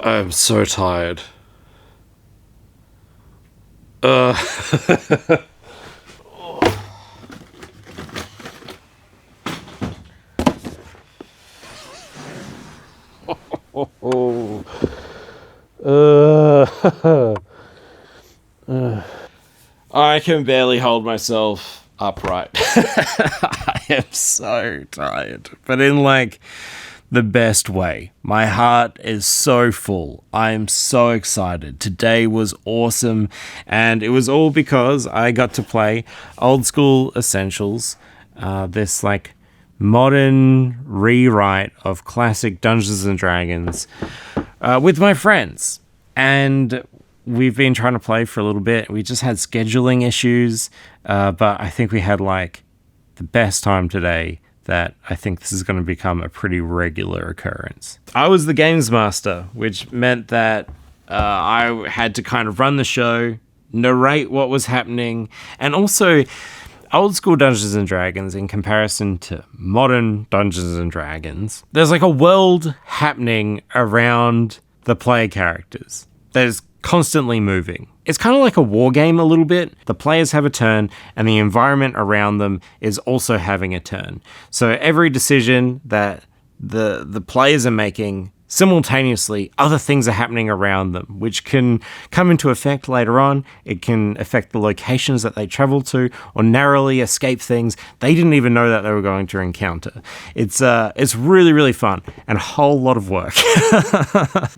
I'm so tired. Uh. I can barely hold myself upright. I am so tired, but in like the best way. My heart is so full. I am so excited. Today was awesome, and it was all because I got to play Old School Essentials, this like modern rewrite of classic Dungeons and Dragons with my friends. And we've been trying to play for a little bit. We just had scheduling issues, but I think we had like the best time today that I think this is going to become a pretty regular occurrence. I was the games master, which meant that I had to kind of run the show, narrate what was happening, and also old school Dungeons and Dragons in comparison to modern Dungeons and Dragons, there's like a world happening around the player characters that is constantly moving. It's kind of like a war game a little bit. The players have a turn and the environment around them is also having a turn. So every decision that the players are making, simultaneously other things are happening around them, which can come into effect later on. It can affect the locations that they travel to or narrowly escape things they didn't even know that they were going to encounter. It's really, really fun and a whole lot of work.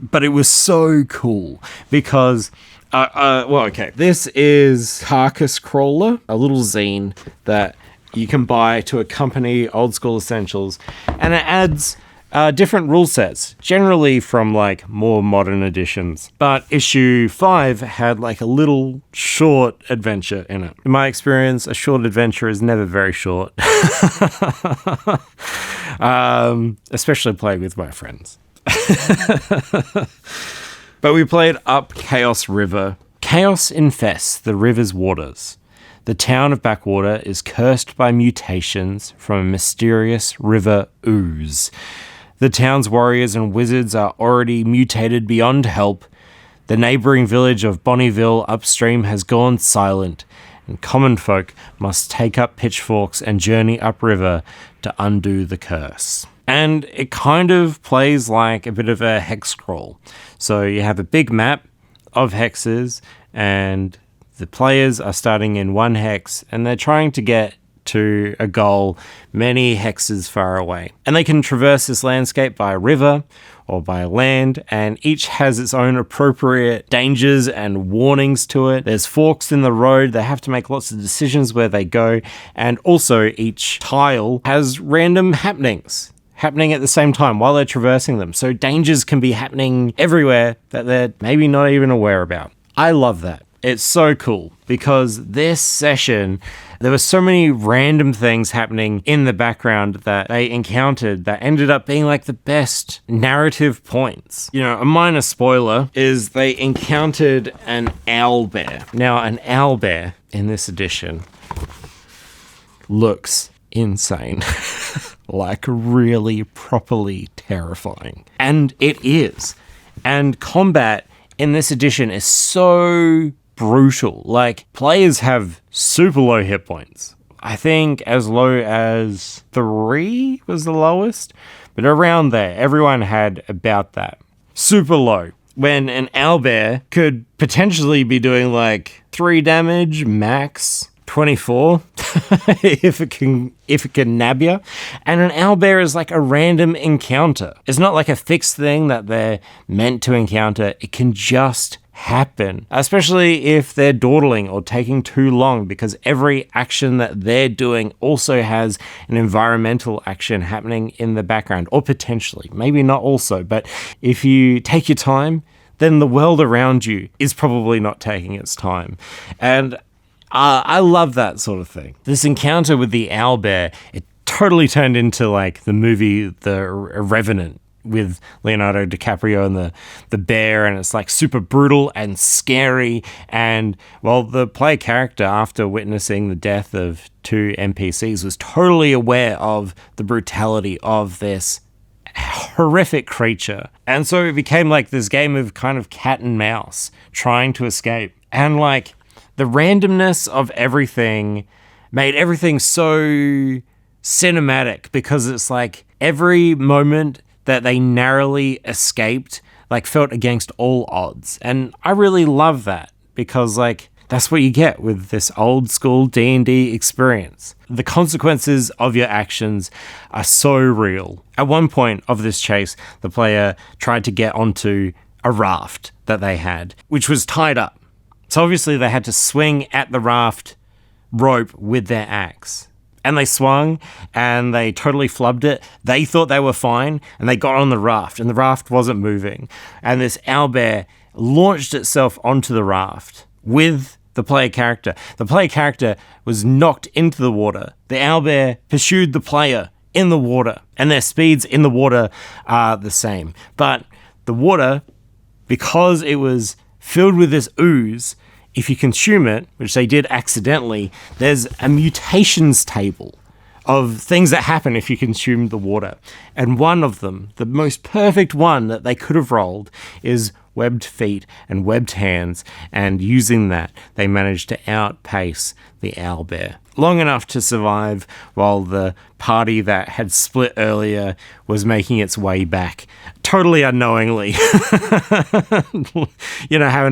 But it was so cool because this is Carcass Crawler, a little zine that you can buy to accompany Old School Essentials, and it adds different rule sets, generally from like more modern editions. But issue 5 had like a little short adventure in it. In my experience, a short adventure is never very short. Especially playing with my friends. But we played up Chaos River. Chaos infests the river's waters. The town of Backwater is cursed by mutations from a mysterious river ooze. The town's warriors and wizards are already mutated beyond help. The neighbouring village of Bonnyville upstream has gone silent, and common folk must take up pitchforks and journey upriver to undo the curse. And it kind of plays like a bit of a hex crawl. So you have a big map of hexes, and the players are starting in one hex, and they're trying to get to a goal many hexes far away. And they can traverse this landscape by a river or by land, and each has its own appropriate dangers and warnings to it. There's forks in the road. They have to make lots of decisions where they go. And also each tile has random happenings happening at the same time while they're traversing them. So dangers can be happening everywhere that they're maybe not even aware about. I love that. It's so cool because this session, there were so many random things happening in the background that they encountered that ended up being like the best narrative points. You know, a minor spoiler is they encountered an owlbear. Now, an owlbear in this edition looks insane. Like really properly terrifying. And it is. And combat in this edition is so brutal. Like, players have super low hit points. I think as low as 3 was the lowest, but around there, everyone had about that. Super low. When an owlbear could potentially be doing like 3 damage, max 24, if it can nab you. And an owlbear is like a random encounter. It's not like a fixed thing that they're meant to encounter. It can just happen, especially if they're dawdling or taking too long, because every action that they're doing also has an environmental action happening in the background, or potentially, maybe not also, but if you take your time, then the world around you is probably not taking its time. And I love that sort of thing. This encounter with the owlbear, it totally turned into like the movie The Revenant with Leonardo DiCaprio and the bear, and it's like super brutal and scary. And well, the player character, after witnessing the death of 2 NPCs, was totally aware of the brutality of this horrific creature. And so it became like this game of kind of cat and mouse trying to escape. And like the randomness of everything made everything so cinematic, because it's like every moment that they narrowly escaped like felt against all odds. And I really love that, because like that's what you get with this old school D&D experience. The consequences of your actions are so real. At one point of this chase, the player tried to get onto a raft that they had, which was tied up. So obviously they had to swing at the raft rope with their axe. And they swung and they totally flubbed it. They thought they were fine and they got on the raft and the raft wasn't moving. And this owlbear launched itself onto the raft with the player character. The player character was knocked into the water. The owlbear pursued the player in the water, and their speeds in the water are the same. But the water, because it was filled with this ooze, if you consume it, which they did accidentally, there's a mutations table of things that happen if you consume the water. And one of them, the most perfect one that they could have rolled, is webbed feet and webbed hands, and using that, they managed to outpace the owlbear long enough to survive while the party that had split earlier was making its way back, totally unknowingly. Having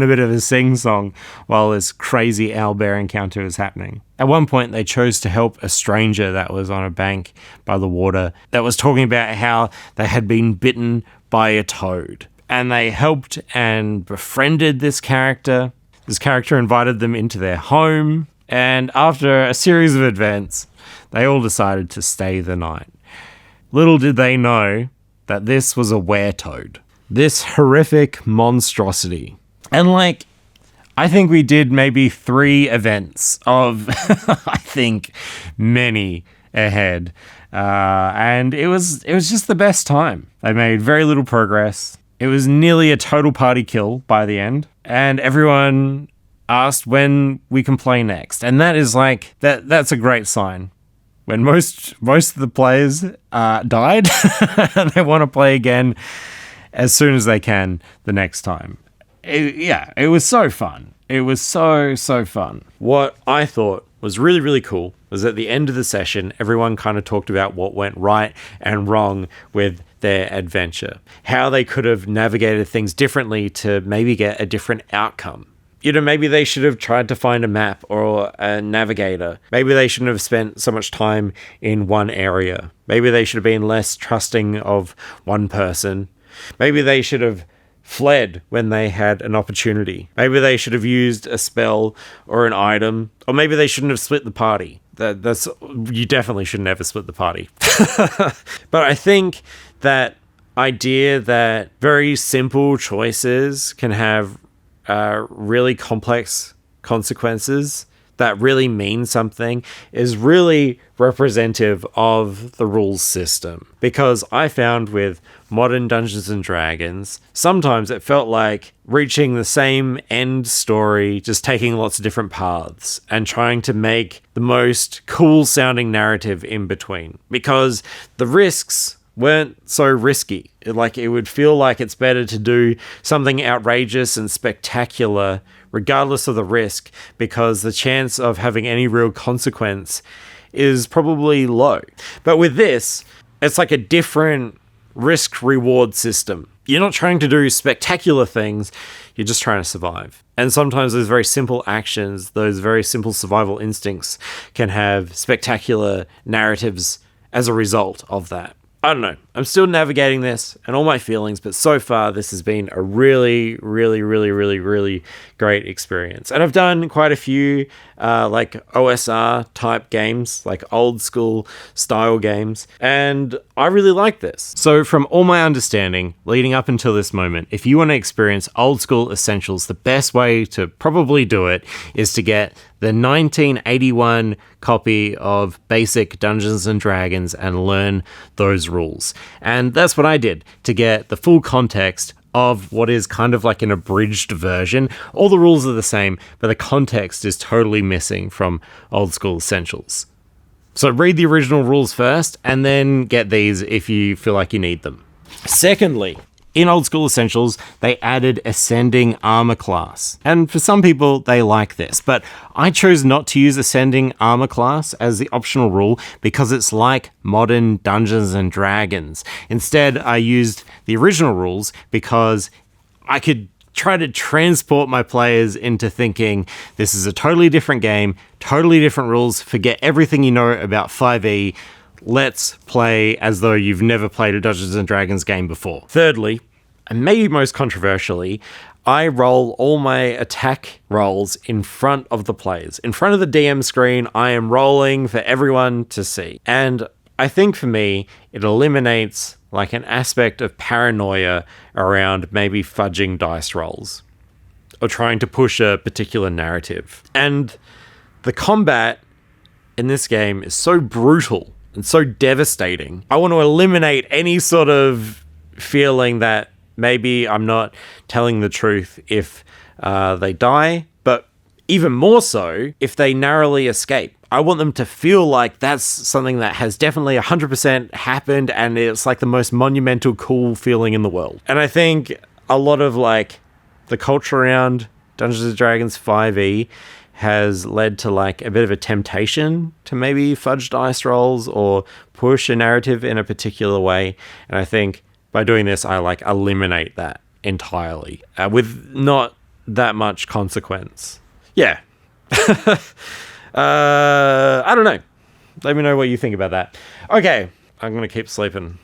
a bit of a sing-song while this crazy owlbear encounter was happening. At one point, they chose to help a stranger that was on a bank by the water that was talking about how they had been bitten by a toad. And they helped and befriended this character. This character invited them into their home. And after a series of events, they all decided to stay the night. Little did they know that this was a were-toad. This horrific monstrosity. And I think we did maybe 3 events of, I think, many ahead. And it was just the best time. They made very little progress. It was nearly a total party kill by the end. And everyone asked when we can play next. And that is that's a great sign. When most of the players died and they want to play again as soon as they can the next time. It was so fun. It was so fun. What I thought was really, really cool was at the end of the session, everyone kind of talked about what went right and wrong with their adventure, how they could have navigated things differently to maybe get a different outcome. Maybe they should have tried to find a map or a navigator. Maybe they shouldn't have spent so much time in one area. Maybe they should have been less trusting of one person. Maybe they should have fled when they had an opportunity. Maybe they should have used a spell or an item. Or maybe they shouldn't have split the party. You definitely should never split the party. But I think that idea that very simple choices can have really complex consequences that really mean something is really representative of the rules system. Because I found with modern Dungeons and Dragons, sometimes it felt like reaching the same end story, just taking lots of different paths and trying to make the most cool sounding narrative in between. Because the risks weren't so risky. It would feel like it's better to do something outrageous and spectacular regardless of the risk, because the chance of having any real consequence is probably low. But with this, it's like a different risk-reward system. You're not trying to do spectacular things, you're just trying to survive. And sometimes those very simple actions, those very simple survival instincts can have spectacular narratives as a result of that. I don't know. I'm still navigating this and all my feelings, but so far this has been a really, really, really, really, really great experience. And I've done quite a few OSR type games, like old school style games, and I really like this. So from all my understanding leading up until this moment, if you want to experience old school essentials, the best way to probably do it is to get the 1981 copy of basic Dungeons and Dragons and learn those rules. And that's what I did to get the full context of what is kind of like an abridged version. All the rules are the same, but the context is totally missing from old school essentials. So read the original rules first and then get these if you feel like you need them. Secondly, in Old School Essentials, they added Ascending Armor class. And for some people, they like this, but I chose not to use Ascending Armor class as the optional rule because it's like modern Dungeons and Dragons. Instead, I used the original rules because I could try to transport my players into thinking this is a totally different game, totally different rules, forget everything you know about 5e, let's play as though you've never played a Dungeons and Dragons game before. Thirdly, and maybe most controversially, I roll all my attack rolls in front of the players. In front of the DM screen, I am rolling for everyone to see. And I think for me, it eliminates like an aspect of paranoia around maybe fudging dice rolls or trying to push a particular narrative. And the combat in this game is so brutal and so devastating. I want to eliminate any sort of feeling that maybe I'm not telling the truth if they die, but even more so if they narrowly escape. I want them to feel like that's something that has definitely 100% happened and it's like the most monumental, cool feeling in the world. And I think a lot of like the culture around Dungeons & Dragons 5e has led to like a bit of a temptation to maybe fudge dice rolls or push a narrative in a particular way. And I think by doing this, I like eliminate that entirely with not that much consequence. Yeah. I don't know. Let me know what you think about that. Okay, I'm going to keep sleeping.